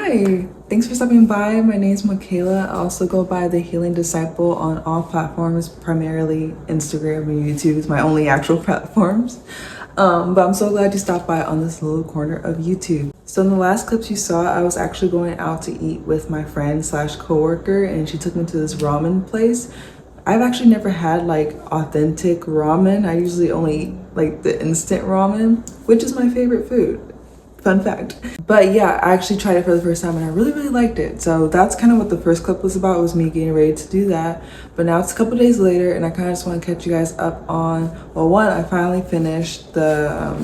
Hi, thanks for stopping by. My name is Michaela. I also go by the Healing Disciple on all platforms, primarily Instagram and YouTube is my only actual platforms. But I'm so glad you stopped by on this little corner of YouTube. So in the last clips you saw, I was actually going out to eat with my friend slash coworker, and she took me to this ramen place. I've actually never had like authentic ramen. I usually only eat like the instant ramen, which is my favorite food. Fun fact. But yeah, I actually tried it for the first time and I really liked it. So that's kind of what the first clip was about, was me getting ready to do that. But now it's a couple days later and I kind of just want to catch you guys up on, well, one, I finally finished the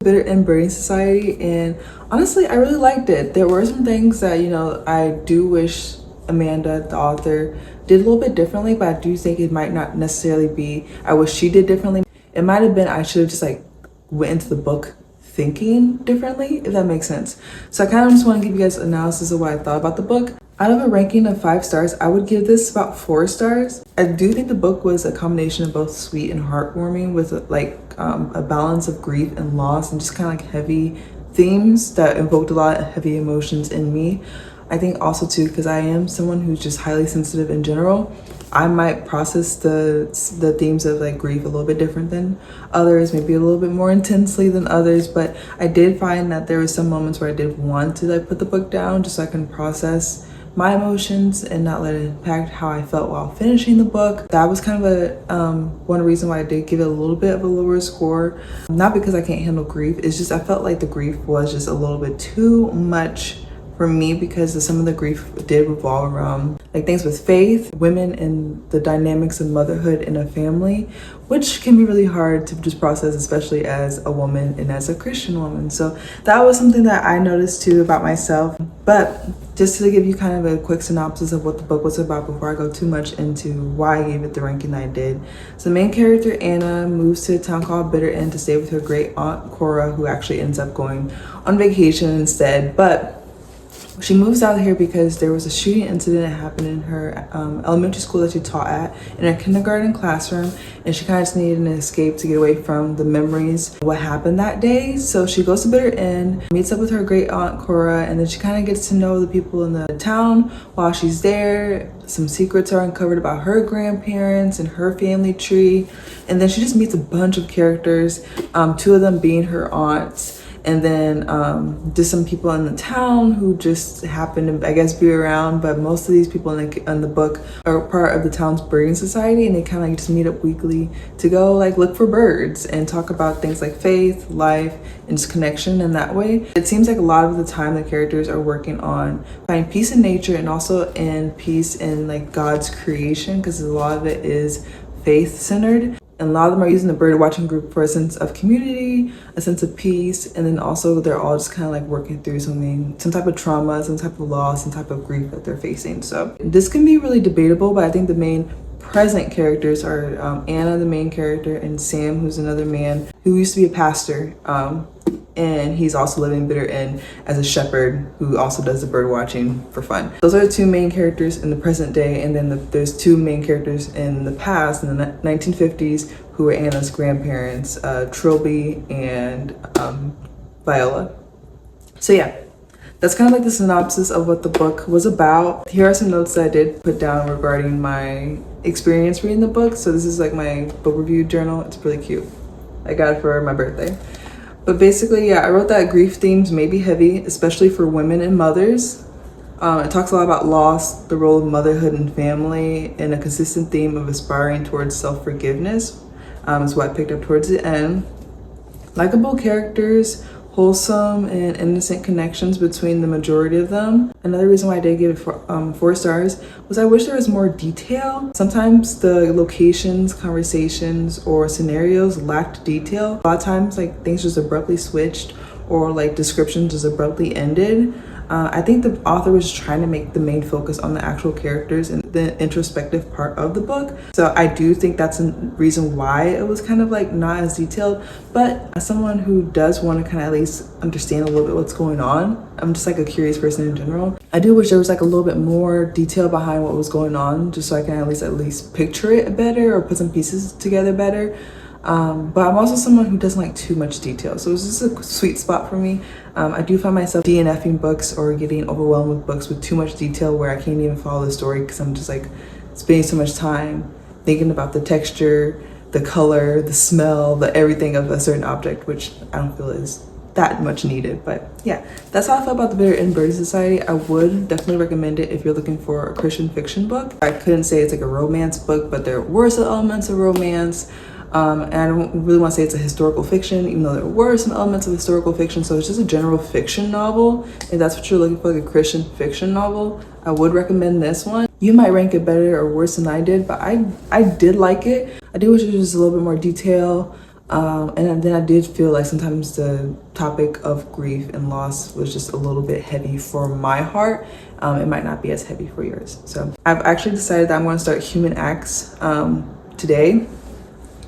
Bitter and Burning Society, and honestly I really liked it. There were some things that, you know, I do wish Amanda, the author, did a little bit differently, but I do think it might not necessarily be I wish she did differently. It might have been I should have just like went into the book thinking differently, if that makes sense. So I kind of just want to give you guys an analysis of what I thought about the book. Out of a ranking of 5 stars, I would give this about 4 stars. I do think the book was a combination of both sweet and heartwarming, with like a balance of grief and loss and just kind of like heavy themes that evoked a lot of heavy emotions in me. I think also too, because I am someone who's just highly sensitive in general, I might process the themes of like grief a little bit different than others, maybe a little bit more intensely than others. But I did find that there were some moments where I did want to like put the book down just so I can process my emotions and not let it impact how I felt while finishing the book. That was kind of a one reason why I did give it a little bit of a lower score. Not because I can't handle grief, it's just I felt like the grief was just a little bit too much for me, because some of the grief did revolve around like things with faith, women, and the dynamics of motherhood in a family, which can be really hard to just process, especially as a woman and as a Christian woman. So that was something that I noticed too about myself. But just to give you kind of a quick synopsis of what the book was about before I go too much into why I gave it the ranking I did. So the main character, Anna, moves to a town called Bitter End to stay with her great aunt, Cora, who actually ends up going on vacation instead. But she moves out here because there was a shooting incident that happened in her elementary school that she taught at, in her kindergarten classroom, and she kind of just needed an escape to get away from the memories of what happened that day. So she goes to Bitter End, meets up with her great aunt Cora, and then she kind of gets to know the people in the town while she's there. Some secrets are uncovered about her grandparents and her family tree, and then she just meets a bunch of characters, 2 of them being her aunts. And then just some people in the town who just happen to, I guess, be around. But most of these people in the book are part of the town's birding society, and they kind of like just meet up weekly to go like look for birds and talk about things like faith, life, and just connection in that way. It seems like a lot of the time the characters are working on finding peace in nature and also in peace in like God's creation, because a lot of it is faith-centered. And a lot of them are using the bird watching group for a sense of community, a sense of peace, and then also they're all just kind of like working through some type of trauma, some type of loss, some type of grief that they're facing. So this can be really debatable, but I think the main present characters are Anna, the main character, and Sam, who's another man who used to be a pastor, and he's also living in Bitter End as a shepherd who also does the bird watching for fun. Those are the 2 main characters in the present day, and then there's 2 main characters in the past, in the 1950s, who were Anna's grandparents, Trilby and Viola. So yeah, that's kind of like the synopsis of what the book was about. Here are some notes that I did put down regarding my experience reading the book. So this is like my book review journal. It's really cute. I got it for my birthday. But basically, yeah, I wrote that grief themes may be heavy, especially for women and mothers. It talks a lot about loss, the role of motherhood and family, and a consistent theme of aspiring towards self-forgiveness is what I picked up towards the end. Likeable characters, wholesome and innocent connections between the majority of them. Another reason why I did give it 4 stars was I wish there was more detail. Sometimes the locations, conversations, or scenarios lacked detail. A lot of times like things just abruptly switched, or like descriptions just abruptly ended. I think the author was trying to make the main focus on the actual characters and the introspective part of the book. So I do think that's a reason why it was kind of like not as detailed. But as someone who does want to kind of at least understand a little bit what's going on, I'm just like a curious person in general, I do wish there was like a little bit more detail behind what was going on, just so I can at least picture it better or put some pieces together better. But I'm also someone who doesn't like too much detail, so it's just a sweet spot for me. I do find myself DNFing books or getting overwhelmed with books with too much detail where I can't even follow the story because I'm just like spending so much time thinking about the texture, the color, the smell, the everything of a certain object, which I don't feel is that much needed. But yeah, that's how I feel about The Bitter and Birdie Society. I would definitely recommend it if you're looking for a Christian fiction book. I couldn't say it's like a romance book, but there were some elements of romance. And I don't really want to say it's a historical fiction, even though there were some elements of historical fiction. So it's just a general fiction novel. If that's what you're looking for, like a Christian fiction novel, I would recommend this one. You might rank it better or worse than I did, but I did like it. I do wish it was just a little bit more detail. And then I did feel like sometimes the topic of grief and loss was just a little bit heavy for my heart. It might not be as heavy for yours. So I've actually decided that I'm going to start Human Acts today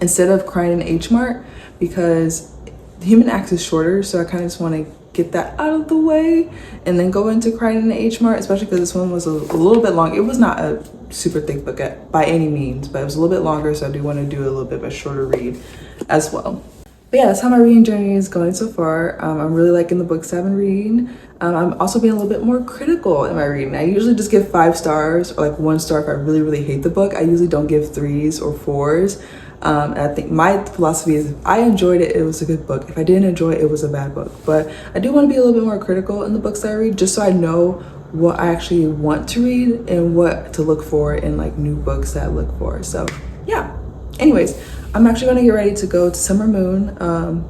instead of Crying in H Mart, because Human Acts is shorter, so I kind of just want to get that out of the way and then go into Crying in H Mart, especially because this one was a little bit long. It was not a super thick book by any means, but it was a little bit longer, so I do want to do a little bit of a shorter read as well. But yeah, that's how my reading journey is going so far. I'm really liking the books I've been reading. I'm also being a little bit more critical in my reading. I usually just give 5 stars or like 1 star if I really, really hate the book. I usually don't give 3s or 4s. And I think my philosophy is if I enjoyed it, it was a good book. If I didn't enjoy it, it was a bad book. But I do want to be a little bit more critical in the books that I read, just so I know what I actually want to read and what to look for in like new books that I look for. So yeah, anyways, I'm actually going to get ready to go to Summer Moon,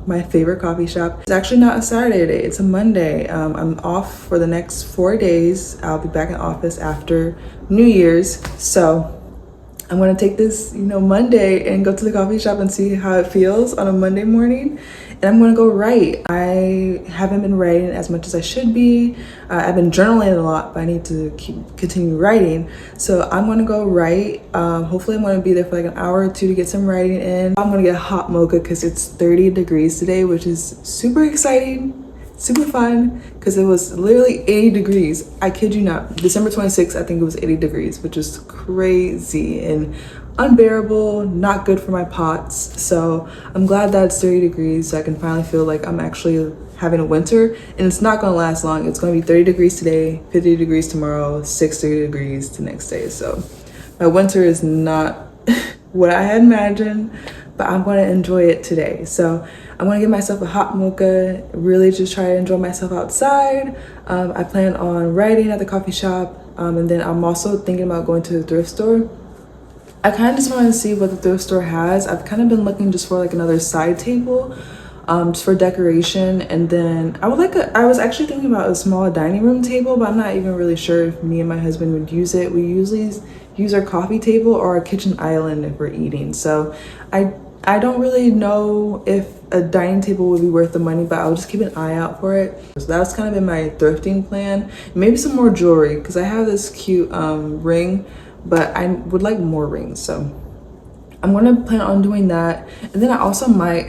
my favorite coffee shop. It's actually not a Saturday today, it's a Monday. I'm off for the next 4 days. I'll be back in office after New Year's. So I'm gonna take this, Monday and go to the coffee shop and see how it feels on a Monday morning. And I'm gonna go write. I haven't been writing as much as I should be. I've been journaling a lot, but I need to continue writing. So I'm gonna go write. Hopefully I'm gonna be there for like an hour or 2 to get some writing in. I'm gonna get a hot mocha because it's 30 degrees today, which is super exciting. Super fun because it was literally 80 degrees. I kid you not. December 26th, I think it was 80 degrees, which is crazy and unbearable, not good for my pots. So I'm glad that it's 30 degrees so I can finally feel like I'm actually having a winter, and it's not going to last long. It's going to be 30 degrees today, 50 degrees tomorrow, 60 degrees the next day. So my winter is not what I had imagined, but I'm going to enjoy it today. So I'm going to give myself a hot mocha, really just try to enjoy myself outside. I plan on writing at the coffee shop, and then I'm also thinking about going to the thrift store. I kind of just want to see what the thrift store has. I've kind of been looking just for like another side table, just for decoration. And then I was actually thinking about a small dining room table, but I'm not even really sure if me and my husband would use it. We usually use our coffee table or our kitchen island if we're eating. So I don't really know if a dining table would be worth the money, but I'll just keep an eye out for it. So that's kind of been my thrifting plan. Maybe some more jewelry, because I have this cute ring, but I would like more rings. So I'm gonna plan on doing that. And then I also might,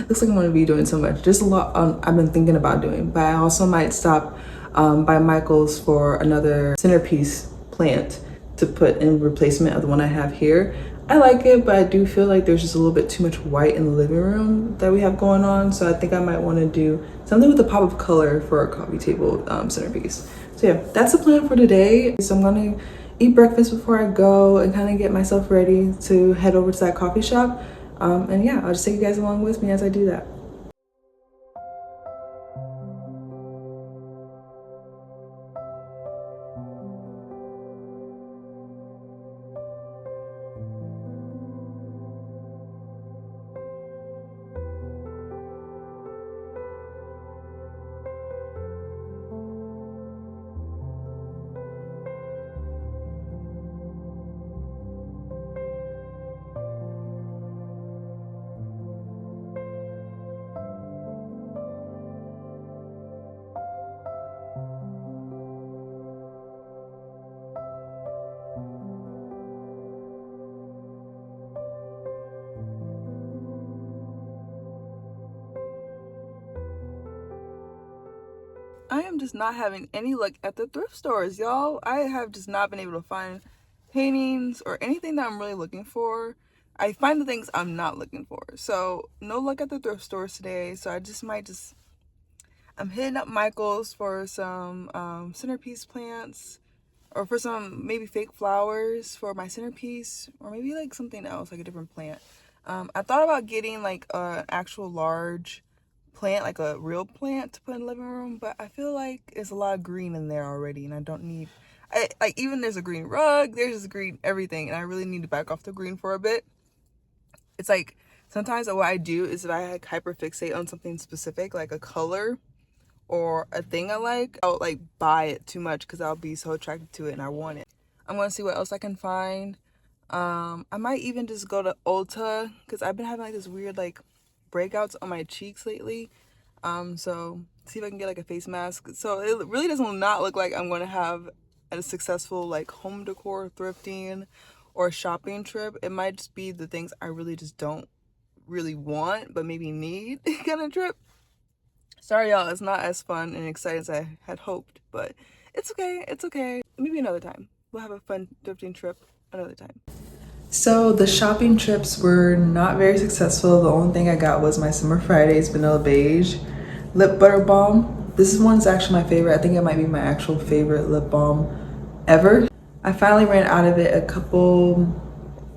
looks like I'm gonna be doing so much. There's a lot I've been thinking about doing, but I also might stop by Michael's for another centerpiece plant to put in replacement of the one I have here. I like it, but I do feel like there's just a little bit too much white in the living room that we have going on. So I think I might want to do something with a pop of color for our coffee table centerpiece. So yeah, that's the plan for today. So I'm going to eat breakfast before I go and kind of get myself ready to head over to that coffee shop. And yeah, I'll just take you guys along with me as I do that. I am just not having any luck at the thrift stores, y'all. I have just not been able to find paintings or anything that I'm really looking for. I find the things I'm not looking for. So no luck at the thrift stores today. So I just might just, I'm hitting up Michael's for some centerpiece plants, or for some maybe fake flowers for my centerpiece, or maybe like something else, like a different plant. I thought about getting like an actual large plant, like a real plant to put in the living room, but I feel like there's a lot of green in there already, and I don't need, like, even there's a green rug, there's just green everything, and I really need to back off the green for a bit. It's like sometimes what I do is if I like hyperfixate on something specific, like a color or a thing I like, I'll like buy it too much because I'll be so attracted to it and I want it. I'm gonna see what else I can find. I might even just go to Ulta because I've been having like this weird like breakouts on my cheeks lately. So see if I can get like a face mask. So it really doesn't not look like I'm gonna have a successful like home decor thrifting or shopping trip. It might just be the things I really just don't really want but maybe need kind of trip. Sorry y'all, it's not as fun and exciting as I had hoped, but it's okay, it's okay. Maybe another time. We'll have a fun thrifting trip another time. So the shopping trips were not very successful. The only thing I got was my Summer Fridays Vanilla Beige Lip Butter Balm. This one's actually my favorite. I think it might be my actual favorite lip balm ever. I finally ran out of it a couple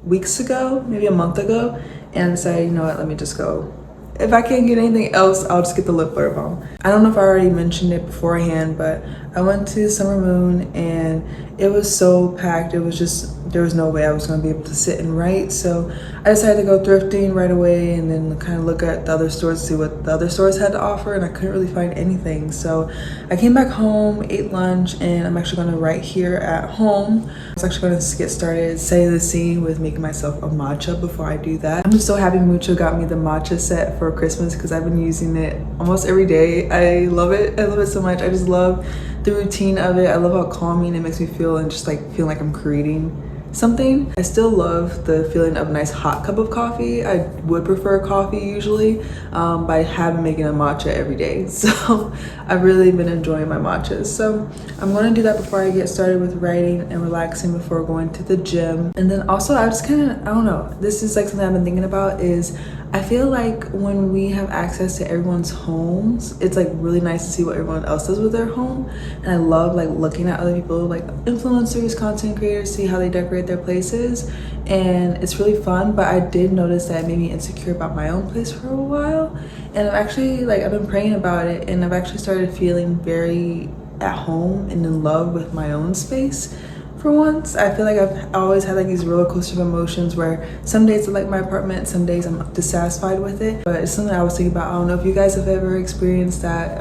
weeks ago, maybe a month ago, and decided, you know what, let me just go. If I can't get anything else, I'll just get the lip butter balm. I don't know if I already mentioned it beforehand, but I went to Summer Moon and it was so packed. It was just, there was no way I was gonna be able to sit and write. So I decided to go thrifting right away and then kind of look at the other stores to see what the other stores had to offer, and I couldn't really find anything. So I came back home, ate lunch, and I'm actually gonna write here at home. I was actually gonna get started setting the scene with making myself a matcha before I do that. I'm just so happy Mucho got me the matcha set for Christmas because I've been using it almost every day. I love it. I love it so much. I just love the routine of it. I love how calming it makes me feel and just like feeling like I'm creating something. I still love the feeling of a nice hot cup of coffee. I would prefer coffee usually, but I have been making a matcha every day. So I've really been enjoying my matchas. So I'm going to do that before I get started with writing and relaxing before going to the gym. And then also I just kind of, I don't know, this is like something I've been thinking about is I feel like when we have access to everyone's homes, it's like really nice to see what everyone else does with their home. And I love like looking at other people, like influencers, content creators, see how they decorate their places. And it's really fun, but I did notice that it made me insecure about my own place for a while. And I've actually like, I've been praying about it, and I've actually started feeling very at home and in love with my own space. For once, I feel like I've always had like these roller coaster of emotions where some days I like my apartment, some days I'm dissatisfied with it. But it's something I was thinking about. I don't know if you guys have ever experienced that.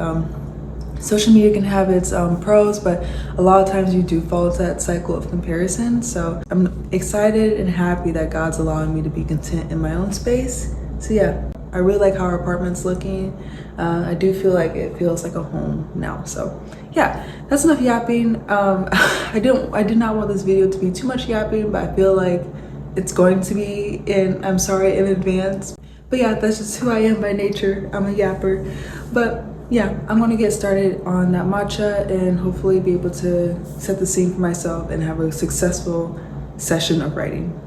Social media can have its pros, but a lot of times you do fall into that cycle of comparison. So I'm excited and happy that God's allowing me to be content in my own space. So yeah, I really like how our apartment's looking. I do feel like it feels like a home now. So yeah, that's enough yapping. I did not want this video to be too much yapping, but I feel like it's going to be, and I'm sorry in advance. But yeah, that's just who I am by nature. I'm a yapper. But yeah, I'm gonna get started on that matcha and hopefully be able to set the scene for myself and have a successful session of writing.